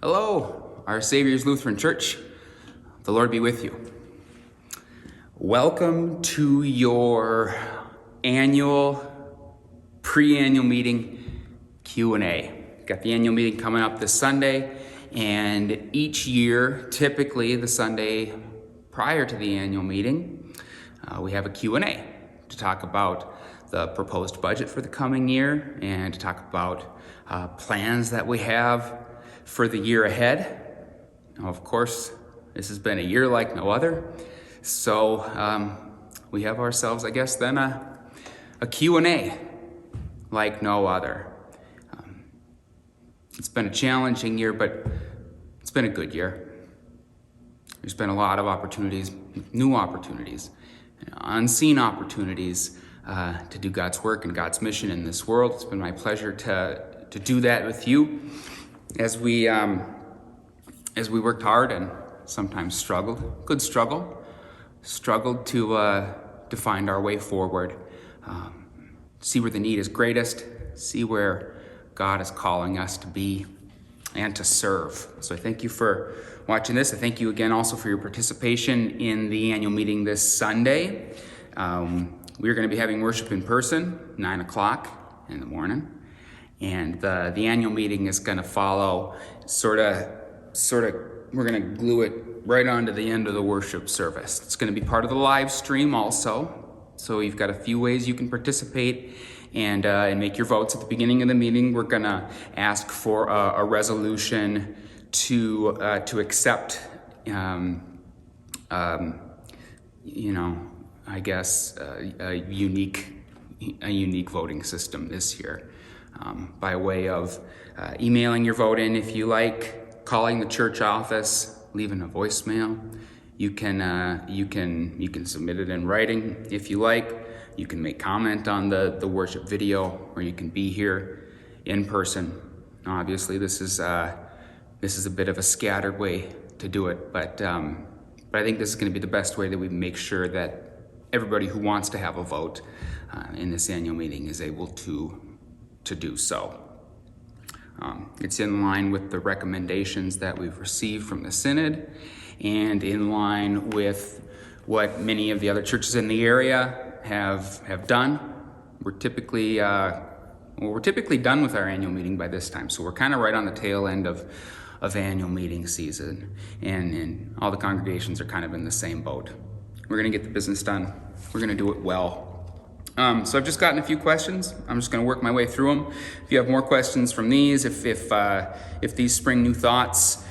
Hello, Our Savior's Lutheran Church. The Lord be with you. Welcome to your pre-annual meeting Q&A. Got the annual meeting coming up this Sunday, and each year, typically the Sunday prior to the annual meeting, we have a Q&A to talk about the proposed budget for the coming year and to talk about plans that we have for the year ahead. Now, of course, this has been a year like no other, so we have ourselves, I guess, then a Q&A like no other. It's been a challenging year, but it's been a good year. There's been a lot of opportunities, new opportunities, unseen opportunities to do God's work and God's mission in this world. It's been my pleasure to do that with you as we worked hard and sometimes struggled to find our way forward, see where the need is greatest, see where God is calling us to be and to serve. So I thank you for watching this. I thank you again also for your participation in the annual meeting this Sunday. We're going to be having worship in person, 9 o'clock in the morning. And the annual meeting is going to follow sort of, we're going to glue it right onto the end of the worship service. It's going to be part of the live stream also. So you've got a few ways you can participate and make your votes. At the beginning of the meeting, we're going to ask for a resolution to accept, a unique voting system this year. By way of emailing your vote in if you like, calling the church office, leaving a voicemail. You can submit it in writing if you like. You can make comment on the worship video, or you can be here in person. Obviously, this is a bit of a scattered way to do it, but I think this is going to be the best way that we make sure that everybody who wants to have a vote in this annual meeting is able to do so. It's in line with the recommendations that we've received from the Synod and in line with what many of the other churches in the area have done. We're typically done with our annual meeting by this time, so we're kind of right on the tail end of annual meeting season, and all the congregations are kind of in the same boat. We're going to get the business done. We're going to do it well. So I've just gotten a few questions. I'm just going to work my way through them. If you have more questions from these, if these spring new thoughts,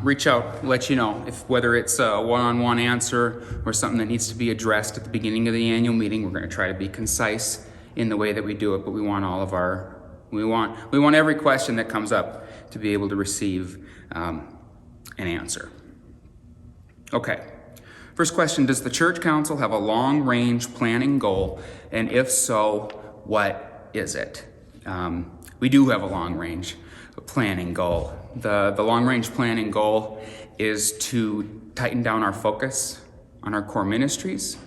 reach out, let you know. Whether it's a one-on-one answer or something that needs to be addressed at the beginning of the annual meeting, we're going to try to be concise in the way that we do it. But we want we want every question that comes up to be able to receive an answer. Okay. First question, does the Church Council have a long-range planning goal? And if so, what is it? We do have a long-range planning goal. The long-range planning goal is to tighten down our focus on our core ministries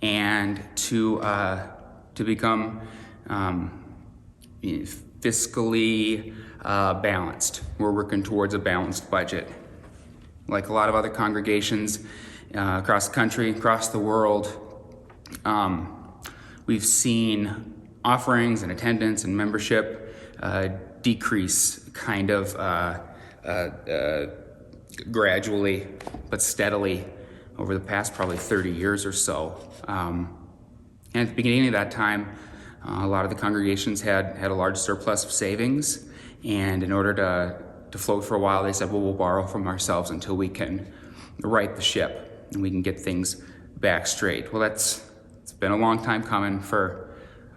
and to become fiscally balanced. We're working towards a balanced budget. Like a lot of other congregations, across the country, across the world, we've seen offerings and attendance and membership decrease kind of gradually but steadily over the past probably 30 years or so. And at the beginning of that time, a lot of the congregations had a large surplus of savings, and in order to float for a while, they said, well, we'll borrow from ourselves until we can right the ship and we can get things back straight. Well, it's been a long time coming for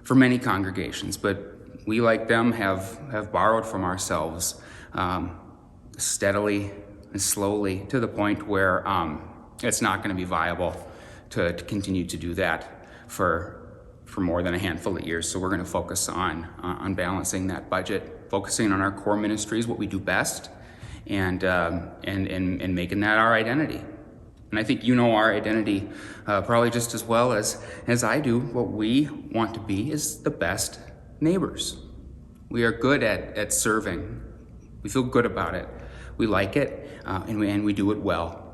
many congregations, but we, like them, have borrowed from ourselves steadily and slowly to the point where it's not going to be viable to continue to do that for more than a handful of years. So we're going to focus on balancing that budget, focusing on our core ministries, what we do best, and making that our identity. And I think you know our identity probably just as well as I do. What we want to be is the best neighbors. We are good at serving. We feel good about it. We like it, and we do it well.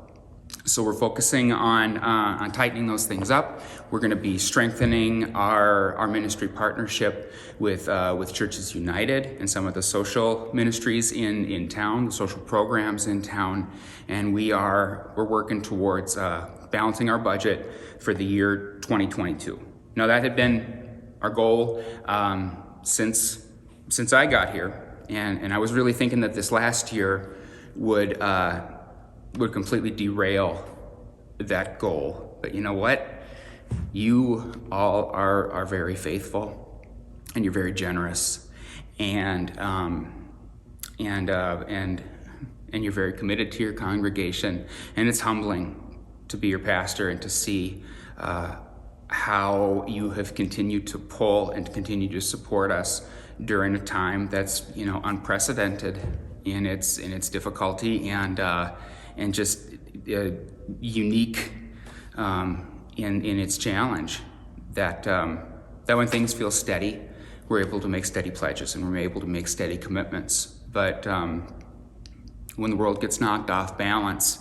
So we're focusing on tightening those things up. We're going to be strengthening our ministry partnership with Churches United and some of the social ministries in town, the social programs in town, and we're working towards balancing our budget for the year 2022. Now that had been our goal since I got here, and I was really thinking that this last year would completely derail that goal. But you know what? You all are very faithful, and you're very generous, and you're very committed to your congregation. And it's humbling to be your pastor and to see how you have continued to pull and continue to support us during a time that's unprecedented in its difficulty and just unique in its challenge. That when things feel steady, we're able to make steady pledges and we're able to make steady commitments. But when the world gets knocked off balance,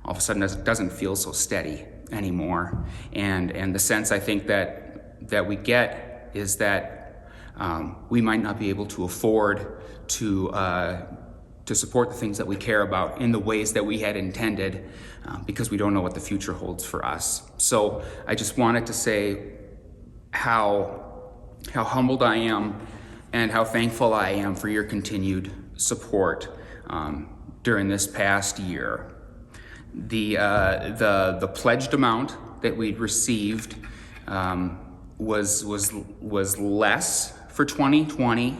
all of a sudden it doesn't feel so steady anymore. And the sense I think that we get is that we might not be able to afford to support the things that we care about in the ways that we had intended because we don't know what the future holds for us. So I just wanted to say how humbled I am and how thankful I am for your continued support during this past year. The pledged amount that we'd received was less for 2020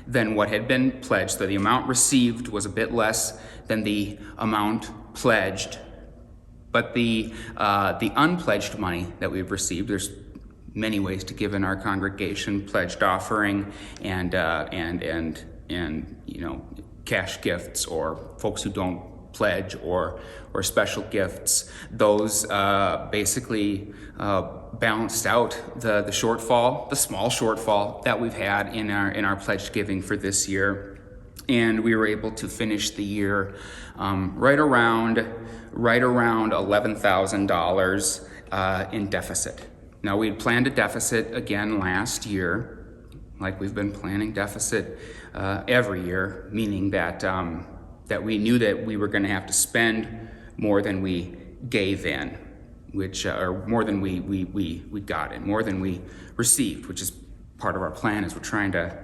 than what had been pledged. So the amount received was a bit less than the amount pledged. But the unpledged money that we've received, there's many ways to give in our congregation: pledged offering and cash gifts, or folks who don't pledge, or special gifts. Those basically balanced out the shortfall, the small shortfall that we've had in our pledged giving for this year, and we were able to finish the year right around $11,000 in deficit. Now, we had planned a deficit again last year, like we've been planning deficit every year, meaning that we knew that we were going to have to spend more than we gave in, or more than we got in, more than we received, which is part of our plan, as we're trying to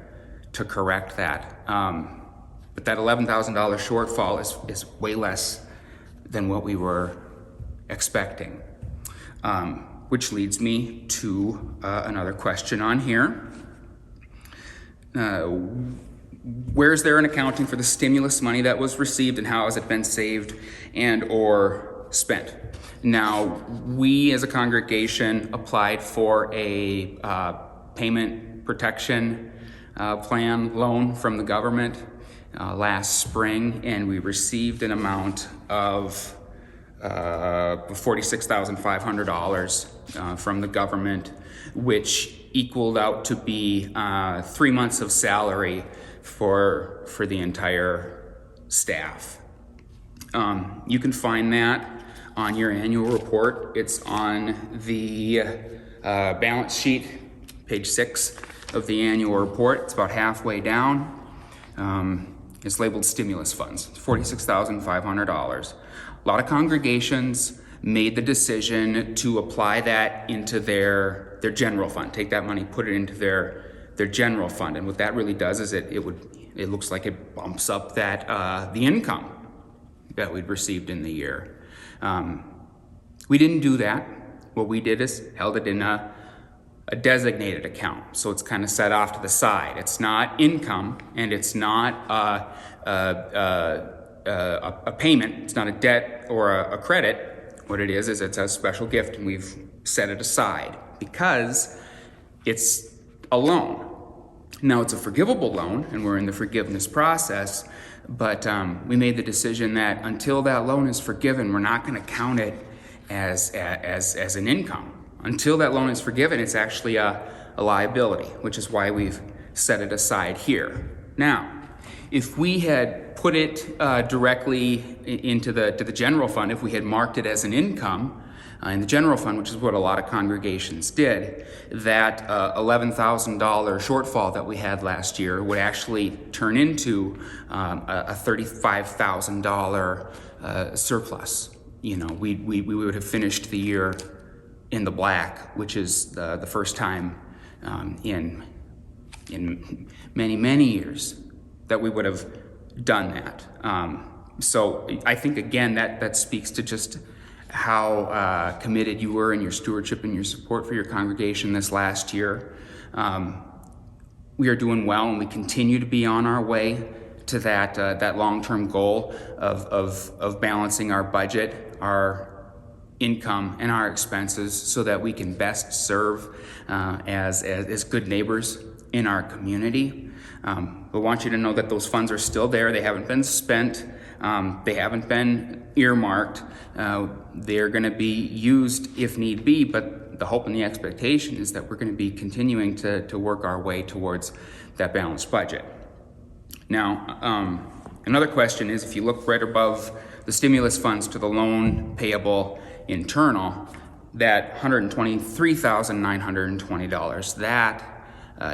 correct that. But that $11,000 shortfall is way less than what we were expecting, which leads me to another question on here. Where's there an accounting for the stimulus money that was received, and how has it been saved and or spent? Now, we as a congregation applied for a payment protection plan loan from the government last spring, and we received an amount of $46,500 from the government, which equaled out to be 3 months of salary for the entire staff. You can find that on your annual report. It's on the balance sheet, page 6 of the annual report. It's about halfway down. It's labeled stimulus funds, $46,500. A lot of congregations made the decision to apply that into their general fund, take that money, put it into their general fund. And what that really does is it looks like it bumps up that the income that we'd received in the year. We didn't do that. What we did is held it in a designated account. So it's kind of set off to the side. It's not income, and it's not a payment. It's not a debt or a credit. What it is it's a special gift, and we've set it aside because it's a loan. Now, it's a forgivable loan, and we're in the forgiveness process, but we made the decision that until that loan is forgiven, we're not going to count it as an income. Until that loan is forgiven, it's actually a liability, which is why we've set it aside here. Now, If we had put it directly into the general fund, if we had marked it as an income in the general fund, which is what a lot of congregations did, that $11,000 shortfall that we had last year would actually turn into a $35,000 surplus. We would have finished the year in the black, which is the first time in many years that we would have done that. So I think, again, that speaks to just how committed you were in your stewardship and your support for your congregation this last year. We are doing well, and we continue to be on our way to that long-term goal of balancing our budget, our income, and our expenses so that we can best serve as good neighbors in our community. We want you to know that those funds are still there. They haven't been spent. They haven't been earmarked. They're going to be used if need be, but the hope and the expectation is that we're going to be continuing to work our way towards that balanced budget. Now, another question is, if you look right above the stimulus funds to the loan payable internal, that $123,920, that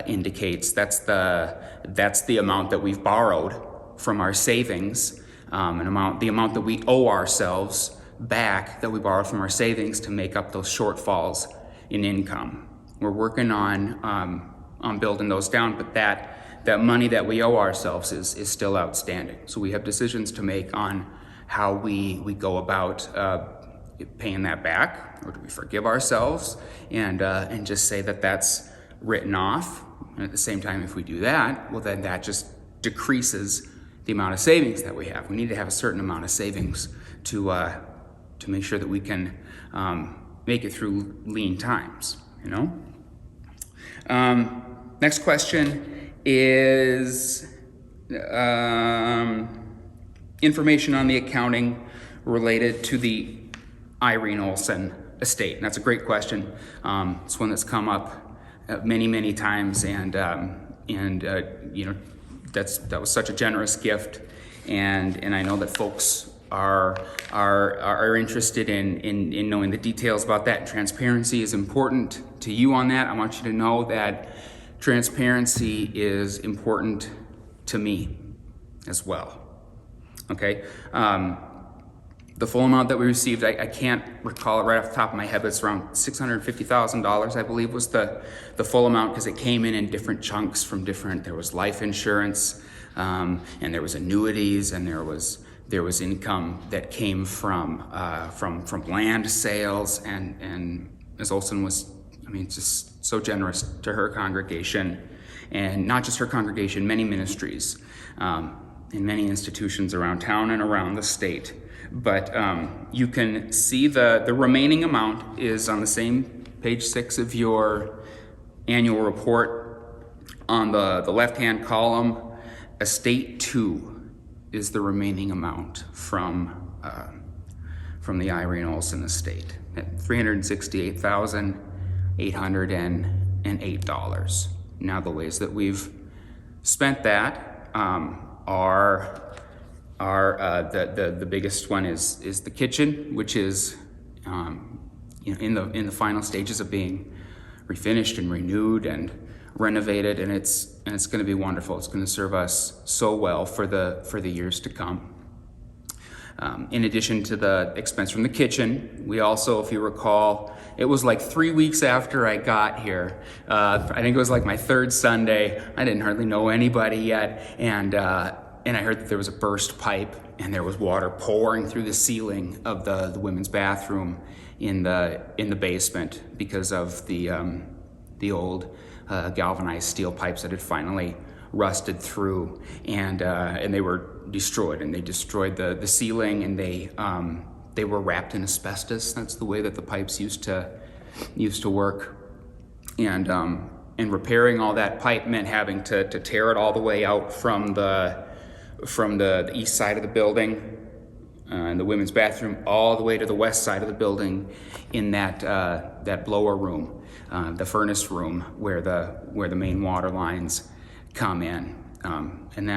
indicates that's the amount that we've borrowed from our savings, the amount that we owe ourselves back that we borrowed from our savings to make up those shortfalls in income. We're working on building those down, but that money that we owe ourselves is still outstanding. So we have decisions to make on how we go about paying that back, or do we forgive ourselves and just say that that's written off? And at the same time, if we do that, well, then that just decreases the amount of savings that we have. We need to have a certain amount of savings to make sure that we can make it through lean times. Next question is information on the accounting related to the Irene Olson estate. And that's a great question. It's one that's come up many times, and that was such a generous gift, and I know that folks are interested in knowing the details about that. Transparency is important to you on that. I want you to know that transparency is important to me as well. Okay. The full amount that we received, I can't recall it right off the top of my head, but it's around $650,000, I believe, was the full amount, because it came in different chunks from there was life insurance, and there was annuities, and there was income that came from land sales, and Ms. Olson was, just so generous to her congregation, and not just her congregation, many ministries, in many institutions around town and around the state. But you can see the remaining amount is on the same page 6 of your annual report. On the left-hand column, Estate 2 is the remaining amount from the Irene Olson estate at $368,808. Now, the ways that we've spent that are the biggest one is the kitchen, which is in the final stages of being refinished and renewed and renovated, and it's going to be wonderful. It's going to serve us so well for the years to come. In addition to the expense from the kitchen, we also, if you recall, it was like 3 weeks after I got here. I think it was like my third Sunday. I didn't hardly know anybody yet, and I heard that there was a burst pipe and there was water pouring through the ceiling of the women's bathroom in the basement because of the old galvanized steel pipes that had finally rusted through, and they were destroyed, and they destroyed the ceiling, and they were wrapped in asbestos. That's the way that the pipes used to work, and repairing all that pipe meant having to tear it all the way out from the east side of the building and the women's bathroom all the way to the west side of the building in that blower room, the furnace room where the main water lines come in, and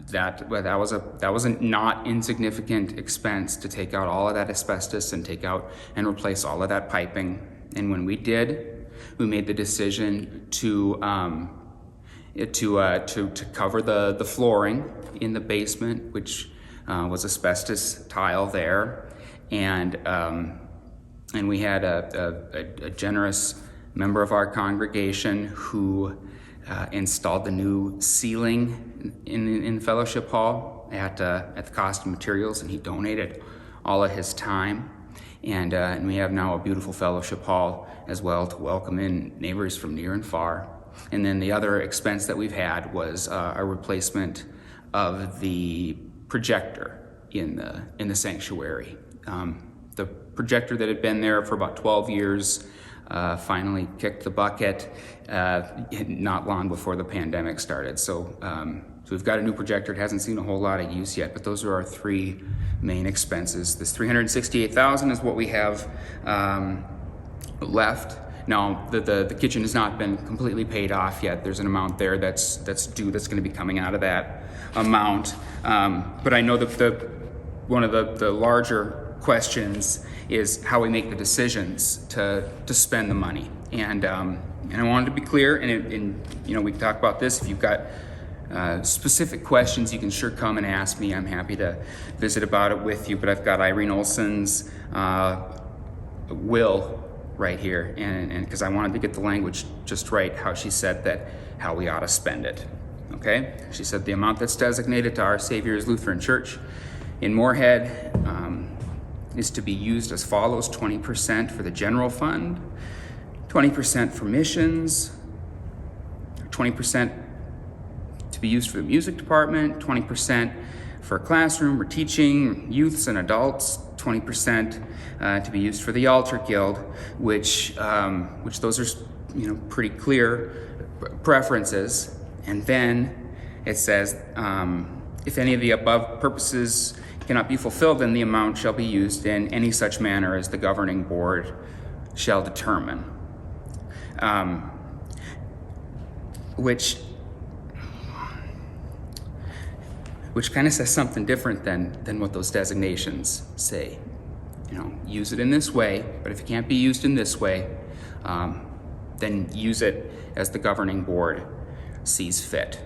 that was a not insignificant expense to take out all of that asbestos and take out and replace all of that piping. And when we did, we made the decision to cover the flooring in the basement, which was asbestos tile there, and we had a generous member of our congregation who installed the new ceiling in Fellowship Hall at the cost of materials, and he donated all of his time. And we have now a beautiful Fellowship Hall as well to welcome in neighbors from near and far. And then the other expense that we've had was a replacement of the projector in the sanctuary. The projector that had been there for about 12 years finally kicked the bucket not long before the pandemic started. So we've got a new projector. It hasn't seen a whole lot of use yet, but those are our three main expenses. This $368,000 is what we have left. Now, the kitchen has not been completely paid off yet. There's an amount there that's due, that's going to be coming out of that amount. But I know that one of the larger questions is how we make the decisions to spend the money. And I wanted to be clear, and we can talk about this. If you've got specific questions, you can sure come and ask me. I'm happy to visit about it with you. But I've got Irene Olson's will right here, and because I wanted to get the language just right, how she said how we ought to spend it. Okay? She said the amount that's designated to Our Savior's Lutheran Church in Moorhead is to be used as follows: 20% for the general fund, 20% for missions, 20% to be used for the music department, 20% for classroom or teaching, youths and adults, 20% to be used for the Altar Guild, which those are pretty clear preferences. And then it says, if any of the above purposes cannot be fulfilled, then the amount shall be used in any such manner as the governing board shall determine. Which kind of says something different than what those designations say. Use it in this way, but if it can't be used in this way, then use it as the governing board sees fit.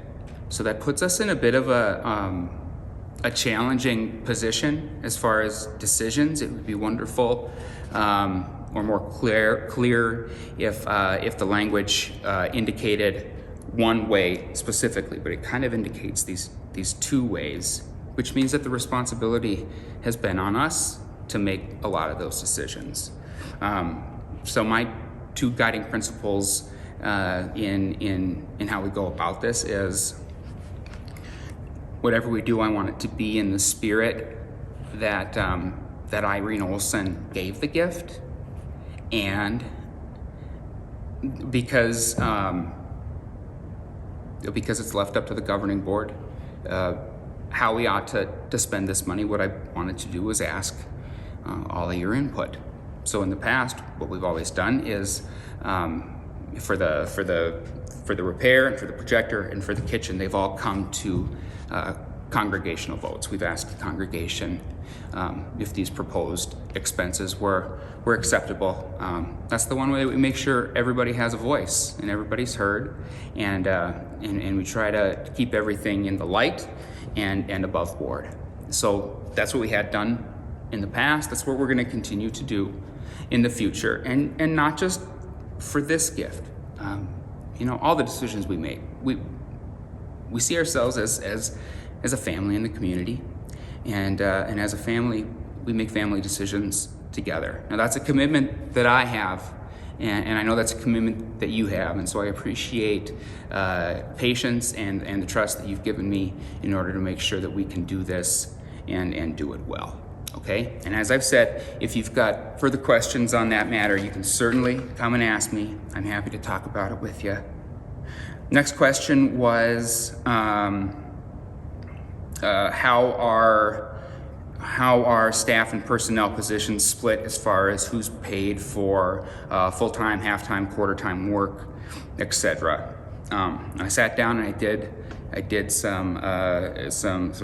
So that puts us in a bit of a challenging position as far as decisions. It would be wonderful or more clear if the language indicated one way specifically, but it kind of indicates these two ways, which means that the responsibility has been on us to make a lot of those decisions. So my two guiding principles in how we go about this is, whatever we do, I want it to be in the spirit that Irene Olson gave the gift, and because it's left up to the governing board how we ought to spend this money. What I wanted to do was ask all of your input. So in the past, what we've always done is for the repair and for the projector and for the kitchen, they've all come to congregational votes. We've asked the congregation if these proposed expenses were acceptable. That's the one way that we make sure everybody has a voice and everybody's heard, and we try to keep everything in the light and above board. So that's what we had done in the past. That's what we're going to continue to do in the future, and not just for this gift. All the decisions we make, we see ourselves as a family in the community, and as a family, we make family decisions together. Now that's a commitment that I have, and I know that's a commitment that you have, and so I appreciate patience and the trust that you've given me in order to make sure that we can do this and do it well. Okay? And as I've said, if you've got further questions on that matter, you can certainly come and ask me. I'm happy to talk about it with you. Next question was how are staff and personnel positions split as far as who's paid for full-time, half-time, quarter-time work, etc. I sat down and I did I did some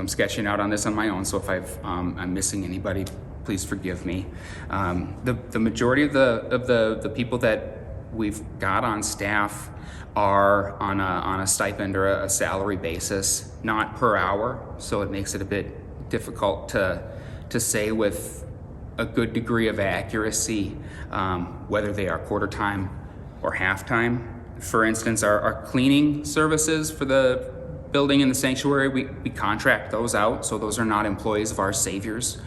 sketching out on this on my own, so if I'm missing anybody, please forgive me. The majority of the people that we've got on staff are on a stipend or a salary basis, not per hour, so it makes it a bit difficult to say with a good degree of accuracy whether they are quarter time or half time. For instance, our cleaning services for the building in the sanctuary, we contract those out, so those are not employees of Our Saviors.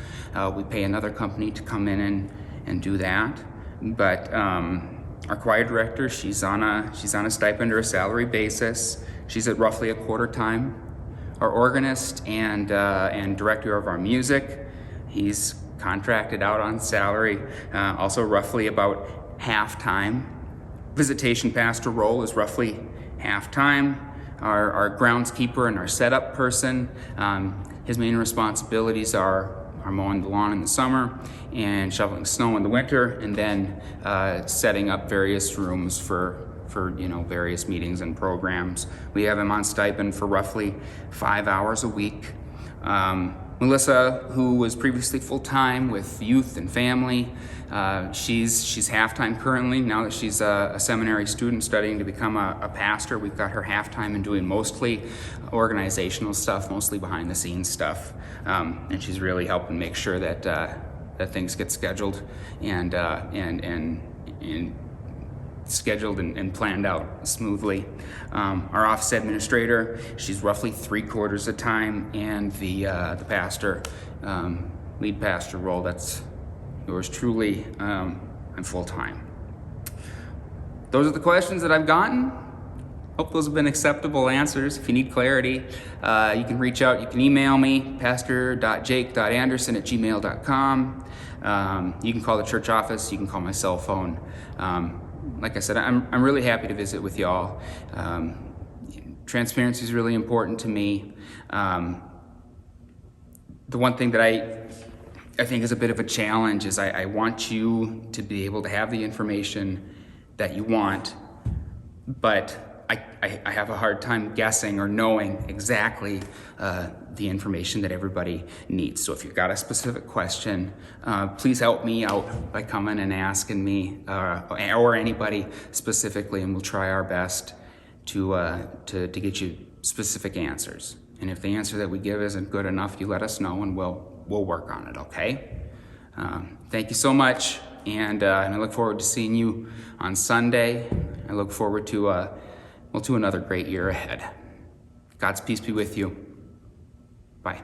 We pay another company to come in and do that. But our choir director, she's on a stipend or a salary basis. She's at roughly a quarter time. Our organist and director of our music, he's contracted out on salary, also roughly about half time. Visitation pastor role is roughly half time. Our groundskeeper and our setup person, his main responsibilities are mowing the lawn in the summer and shoveling snow in the winter, and then setting up various rooms for various meetings and programs. We have him on stipend for roughly 5 hours a week. Melissa, who was previously full-time with youth and family, she's half-time currently. Now that she's a seminary student studying to become a pastor, we've got her half-time and doing mostly organizational stuff, mostly behind-the-scenes stuff. And she's really helping make sure that things get scheduled and scheduled and planned out smoothly. Our office administrator, she's roughly 3/4 the time, and the pastor, lead pastor role, that's yours truly. I'm full-time. Those are the questions that I've gotten. Hope those have been acceptable answers. If you need clarity, you can reach out. You can email me, pastor.jake.anderson@gmail.com. You can call the church office. You can call my cell phone. Like I said, I'm really happy to visit with y'all. Transparency is really important to me. The one thing that I think is a bit of a challenge is I want you to be able to have the information that you want, but I have a hard time guessing or knowing exactly the information that everybody needs. So if you've got a specific question, please help me out by coming and asking me or anybody specifically, and we'll try our best to get you specific answers. And if the answer that we give isn't good enough, you let us know and we'll work on it, okay? Thank you so much, and I look forward to seeing you on Sunday. I look forward to another great year ahead. God's peace be with you. Bye.